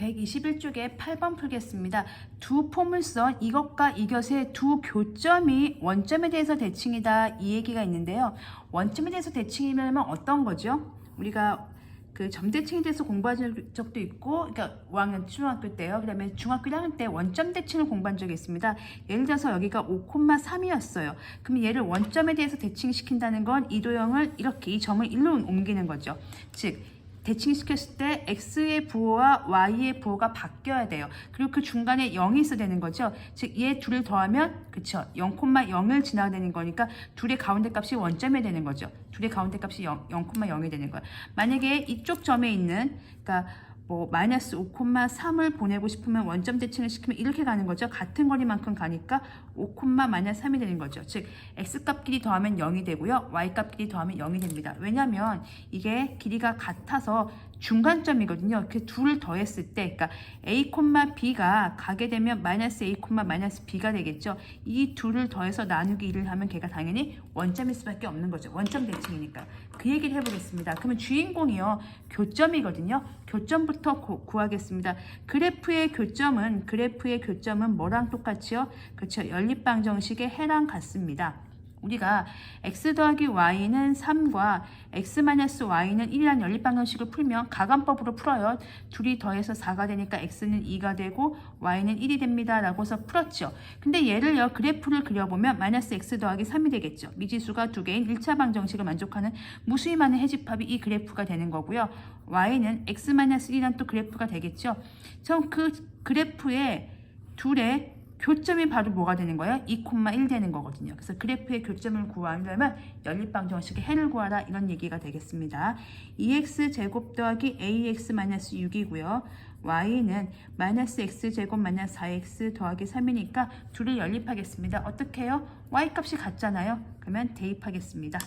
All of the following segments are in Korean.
121쪽에 8번 풀겠습니다. 두 포물선 이것과 이것의 두 교점이 원점에 대해서 대칭이다 이 얘기가 있는데요. 원점에 대해서 대칭이면 어떤 거죠? 우리가 그 점대칭에 대해서 공부한 적도 있고, 그러니까 5학년 초등학교 때요. 그 다음에 중학교 1학년 때 원점 대칭을 공부한 적이 있습니다. 예를 들어서 여기가 5,3이었어요. 그럼 얘를 원점에 대해서 대칭시킨다는 건 이 도형을 이렇게 이 점을 1로 옮기는 거죠. 즉 대칭시켰을 때 x의 부호와 y의 부호가 바뀌어야 돼요. 그리고 그 중간에 0이 있어야 되는 거죠. 즉 얘 둘을 더하면 그쵸 0,0을 지나가는 거니까 둘의 가운데 값이 원점이 되는 거죠. 둘의 가운데 값이 0,0이 되는 거예요. 만약에 이쪽 점에 있는 그러니까 뭐 마이너스 5,3을 보내고 싶으면 원점 대칭을 시키면 이렇게 가는 거죠. 같은 거리만큼 가니까 5,-3이 되는 거죠. 즉 x값끼리 더하면 0이 되고요. y값끼리 더하면 0이 됩니다. 왜냐하면 이게 길이가 같아서 중간점이거든요. 그 둘을 더했을 때 그러니까 a, b가 가게 되면 마이너스 a, 마이너스 b가 되겠죠. 이 둘을 더해서 나누기 1을 하면 걔가 당연히 원점일 수밖에 없는 거죠. 원점 대칭이니까. 그 얘기를 해보겠습니다. 그러면 주인공이요. 교점이거든요. 교점부터 구하겠습니다. 그래프의 교점은 뭐랑 똑같이요? 그렇죠. 연립방정식의 해랑 같습니다. 우리가 x 더하기 y는 3과 x-y는 1이라는 연립방정식을 풀면 가감법으로 풀어요. 둘이 더해서 4가 되니까 x는 2가 되고 y는 1이 됩니다. 라고서 풀었죠. 근데 얘를요. 그래프를 그려보면 마이너스 x 더하기 3이 되겠죠. 미지수가 2개인 1차 방정식을 만족하는 무수히 많은 해집합이 이 그래프가 되는 거고요. y는 x-1이라는 또 그래프가 되겠죠. 전 그 그래프의 둘의 교점이 바로 뭐가 되는 거예요? 2,1 되는 거거든요. 그래서 그래프의 교점을 구하려면 연립방정식의 해를 구하라 이런 얘기가 되겠습니다. 2x 제곱 더하기 ax-6이고요. y는 마이너스 x제곱 마이너스 4x 더하기 3이니까 둘을 연립하겠습니다. 어떻게 해요? y값이 같잖아요. 그러면 대입하겠습니다.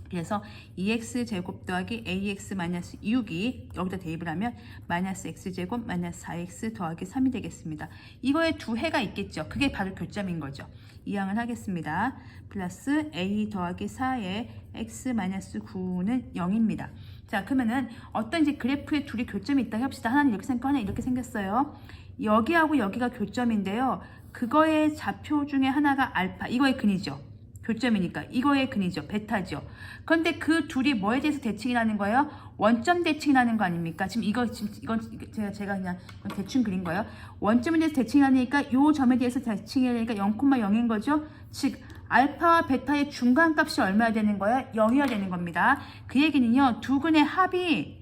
그래서 2x제곱 더하기 ax-6이 여기다 대입을 하면 마이너스 x제곱 마이너스 4x 더하기 3이 되겠습니다. 이거에 두 해가 있겠죠. 그게 바로 교점인 거죠. 이항을 하겠습니다. 플러스 a 더하기 4의 x-9는 0입니다. 자, 그러면은 어떤 이제 그래프에 둘이 교점이 있다고 합시다. 하나는 이렇게 생겼고 하나는 이렇게 생겼어요. 여기하고 여기가 교점인데요. 그거의 좌표 중에 하나가 알파, 이거의 근이죠. 교점이니까 이거의 근이죠. 베타죠. 그런데 그 둘이 뭐에 대해서 대칭이라는 거예요? 원점 대칭이라는 거 아닙니까? 지금 이건 제가 그냥 대충 그린 거예요. 원점에 대해서 대칭이라니까 이 점에 대해서 대칭이라니까 0,0인 거죠. 즉 알파와 베타의 중간값이 얼마야 되는 거예요? 0이어야 되는 겁니다. 그 얘기는요. 두 근의 합이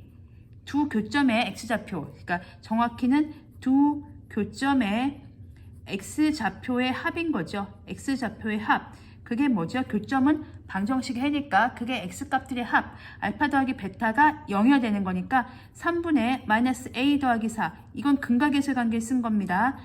두 교점의 x좌표, 그러니까 정확히는 두 교점의 x좌표의 합인 거죠. x좌표의 합. 그게 뭐죠? 교점은 방정식 해니까 그게 x값들의 합, 알파 더하기 베타가 0이어야 되는 거니까 3분의 마이너스 a 더하기 4, 이건 근각예술 관계 쓴 겁니다.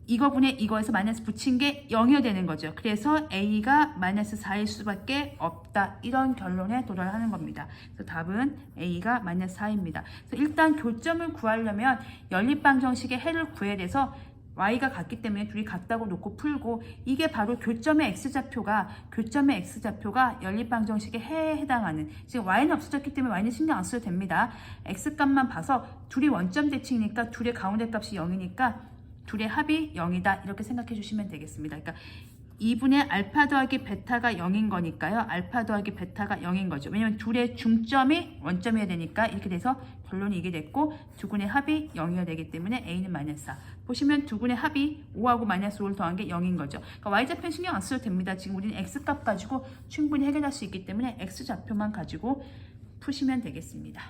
이거분에 이거에서 마이너스 붙인 게 0이어야 되는 거죠. 그래서 a가 마이너스 4일 수밖에 없다. 이런 결론에 도달하는 겁니다. 그래서 답은 a가 마이너스 4입니다. 그래서 일단 교점을 구하려면 연립방정식의 해를 구해야 돼서 y가 같기 때문에 둘이 같다고 놓고 풀고 이게 바로 교점의 x좌표가 연립방정식의 해에 해당하는 지금 y는 없어졌기 때문에 y는 신경 안 써도 됩니다. x값만 봐서 둘이 원점 대칭이니까 둘의 가운데 값이 0이니까 둘의 합이 0이다 이렇게 생각해 주시면 되겠습니다. 그러니까 2분의 알파 더하기 베타가 0인 거니까요. 알파 더하기 베타가 0인 거죠. 왜냐면 둘의 중점이 원점이어야 되니까 이렇게 돼서 결론이 이게 됐고 두 군의 합이 0이어야 되기 때문에 a는 마이너스 4. 보시면 두 군의 합이 5하고 마이너스 5를 더한 게 0인 거죠. 그러니까 y좌표는 신경 안 써도 됩니다. 지금 우리는 x값 가지고 충분히 해결할 수 있기 때문에 x좌표만 가지고 푸시면 되겠습니다.